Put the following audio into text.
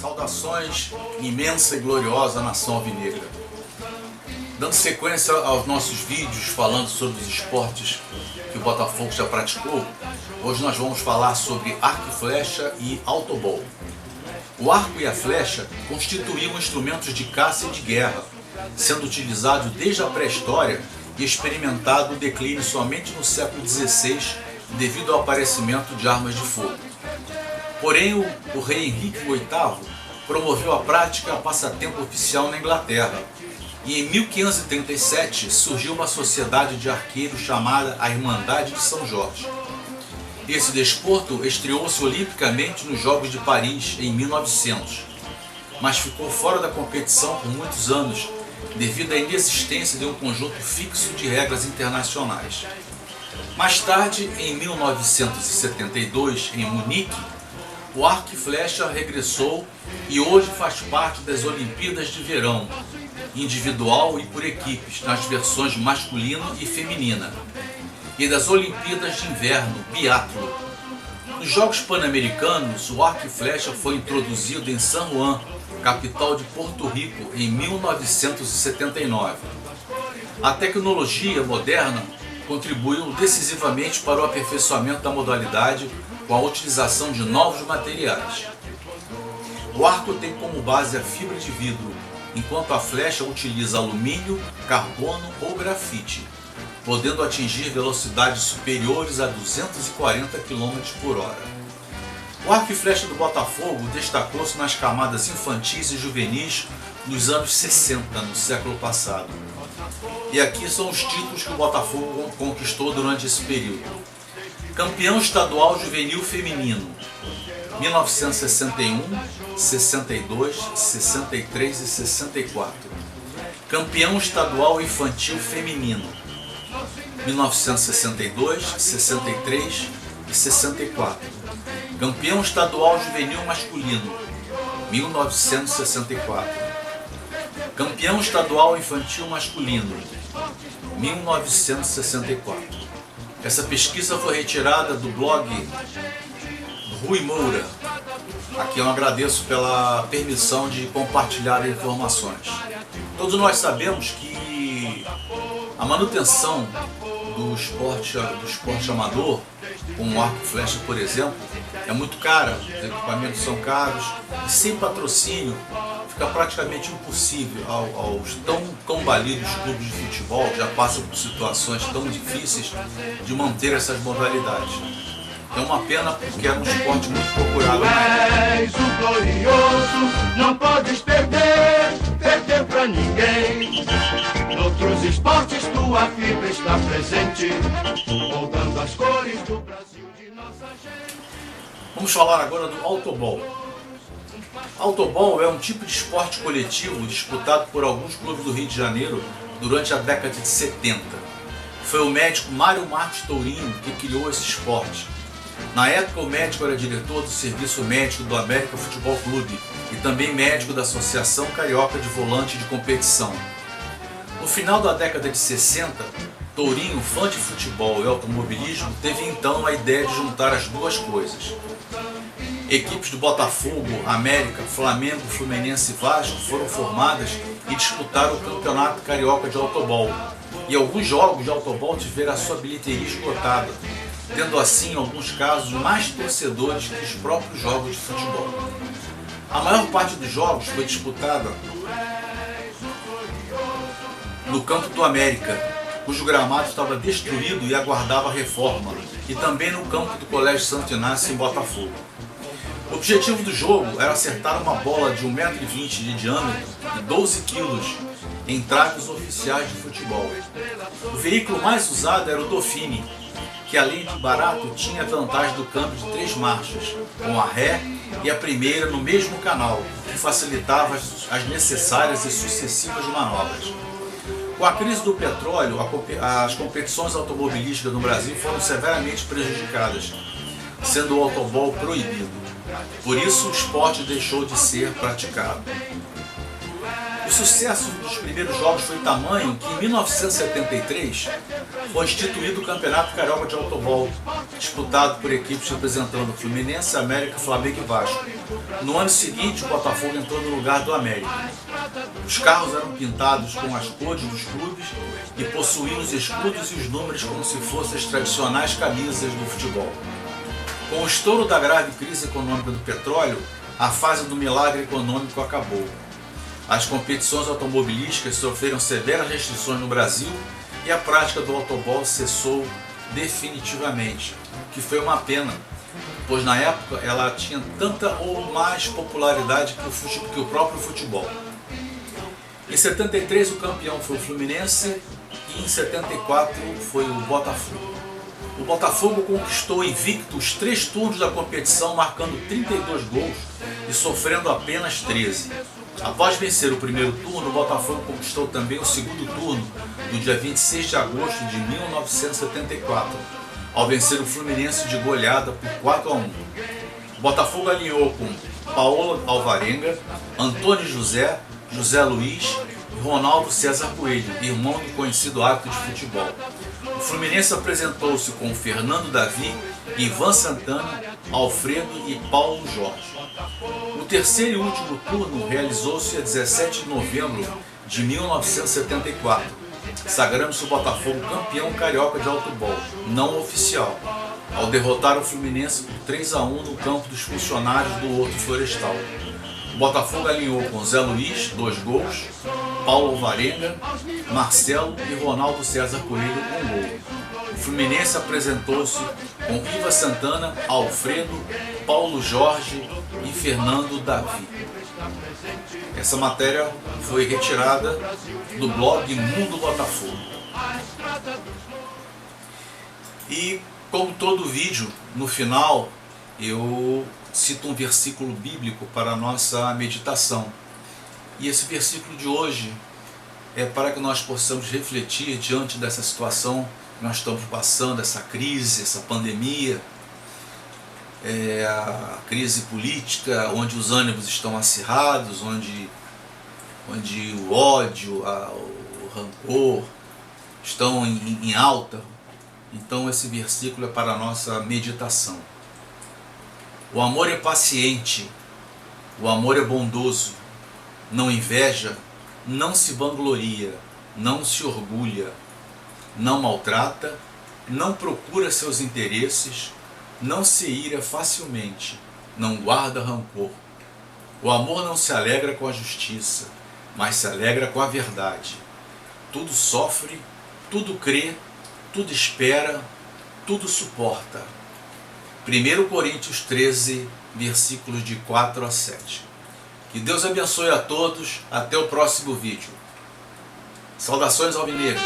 Saudações, imensa e gloriosa nação alvinegra. Dando sequência aos nossos vídeos falando sobre os esportes que o Botafogo já praticou, hoje nós vamos falar sobre arco e flecha e autobol. O arco e a flecha constituíam instrumentos de caça e de guerra, sendo utilizados desde a pré-história e experimentado o declínio somente no século XVI devido ao aparecimento de armas de fogo. Porém, o rei Henrique VIII promoveu a prática a passatempo oficial na Inglaterra, e em 1537 surgiu uma sociedade de arqueiros chamada a Irmandade de São Jorge. Esse desporto estreou-se olimpicamente nos Jogos de Paris em 1900, mas ficou fora da competição por muitos anos devido à inexistência de um conjunto fixo de regras internacionais. Mais tarde, em 1972, em Munique, o arco e flecha regressou e hoje faz parte das Olimpíadas de Verão, individual e por equipes, nas versões masculina e feminina, e das Olimpíadas de Inverno, biatlo. Nos Jogos Pan-Americanos, o arco e flecha foi introduzido em San Juan, capital de Porto Rico, em 1979. A tecnologia moderna contribuiu decisivamente para o aperfeiçoamento da modalidade com a utilização de novos materiais. O arco tem como base a fibra de vidro, enquanto a flecha utiliza alumínio, carbono ou grafite, podendo atingir velocidades superiores a 240 km por hora. O arco e flecha do Botafogo destacou-se nas camadas infantis e juvenis nos anos 60, no século passado. E aqui são os títulos que o Botafogo conquistou durante esse período. Campeão estadual juvenil feminino, 1961, 62, 63 e 64. Campeão estadual infantil feminino, 1962, 63 e 64. Campeão estadual juvenil masculino, 1964. Campeão estadual infantil masculino, 1964. Essa pesquisa foi retirada do blog Rui Moura. Aqui eu agradeço pela permissão de compartilhar informações. Todos nós sabemos que a manutenção do esporte amador, como arco e flecha, por exemplo, é muito cara, os equipamentos são caros e sem patrocínio fica praticamente impossível aos tão combalidos clubes de futebol, que já passam por situações tão difíceis, de manter essas modalidades. É uma pena porque era um esporte muito procurado. Tu és o glorioso, não podes perder pra ninguém. Noutros esportes tua fibra está presente, moldando as cores do Brasil de nossa gente. Vamos falar agora do autobol. Autobol é um tipo de esporte coletivo disputado por alguns clubes do Rio de Janeiro durante a década de 70. Foi o médico Mário Marcos Tourinho que criou esse esporte. Na época, o médico era diretor do Serviço Médico do América Futebol Clube e também médico da Associação Carioca de Volante de Competição. No final da década de 60, Tourinho, fã de futebol e automobilismo, teve então a ideia de juntar as duas coisas. Equipes do Botafogo, América, Flamengo, Fluminense e Vasco foram formadas e disputaram o Campeonato Carioca de Autobol. E alguns jogos de autobol tiveram a sua bilheteria esgotada, tendo assim, em alguns casos, mais torcedores que os próprios jogos de futebol. A maior parte dos jogos foi disputada no campo do América, cujo gramado estava destruído e aguardava reforma, e também no campo do Colégio Santo Inácio, em Botafogo. O objetivo do jogo era acertar uma bola de 1,20 m de diâmetro e 12 kg em traves oficiais de futebol. O veículo mais usado era o Dauphine, que além de barato tinha a vantagem do câmbio de 3 marchas, com a ré e a primeira no mesmo canal, que facilitava as necessárias e sucessivas manobras. Com a crise do petróleo, as competições automobilísticas no Brasil foram severamente prejudicadas, sendo o autobol proibido. Por isso o esporte deixou de ser praticado. O sucesso dos primeiros jogos foi tamanho que em 1973 foi instituído o Campeonato Carioca de Autobol, disputado por equipes representando Fluminense, América, Flamengo e Vasco. No ano seguinte, o Botafogo entrou no lugar do América. Os carros eram pintados com as cores dos clubes e possuíam os escudos e os números como se fossem as tradicionais camisas do futebol. Com o estouro da grave crise econômica do petróleo, a fase do milagre econômico acabou. As competições automobilísticas sofreram severas restrições no Brasil e a prática do autobol cessou definitivamente, o que foi uma pena, pois na época ela tinha tanta ou mais popularidade que o próprio futebol. Em 73 o campeão foi o Fluminense e em 74 foi o Botafogo. O Botafogo conquistou invicto os 3 turnos da competição, marcando 32 gols e sofrendo apenas 13. Após vencer o primeiro turno, o Botafogo conquistou também o segundo turno, no dia 26 de agosto de 1974, ao vencer o Fluminense de goleada por 4-1. O Botafogo alinhou com Paulo Alvarenga, Antônio José, José Luiz e Ronaldo César Coelho, irmão do conhecido árbitro de futebol. O Fluminense apresentou-se com Fernando Davi, Ivan Santana, Alfredo e Paulo Jorge. O terceiro e último turno realizou-se a 17 de novembro de 1974, sagrando-se o Botafogo campeão carioca de autobol, não oficial, ao derrotar o Fluminense por 3-1 no campo dos funcionários do Horto Florestal. O Botafogo alinhou com Zé Luiz, 2 gols, Paulo Alvarenga, Marcelo e Ronaldo César Coelho, 1 gol. O Fluminense apresentou-se com Ivan Santana, Alfredo, Paulo Jorge e Fernando Davi. Essa matéria foi retirada do blog Mundo Botafogo. E como todo vídeo, no final eu cito um versículo bíblico para a nossa meditação. E esse versículo de hoje é para que nós possamos refletir diante dessa situação que nós estamos passando, essa crise, essa pandemia, a crise política, onde os ânimos estão acirrados, onde o ódio, o rancor estão em alta. Então esse versículo é para a nossa meditação. O amor é paciente, o amor é bondoso, não inveja, não se vangloria, não se orgulha, não maltrata, não procura seus interesses, não se ira facilmente, não guarda rancor. O amor não se alegra com a justiça, mas se alegra com a verdade. Tudo sofre, tudo crê, tudo espera, tudo suporta. 1 Coríntios 13, versículos de 4 a 7. Que Deus abençoe a todos. Até o próximo vídeo. Saudações alvinegras.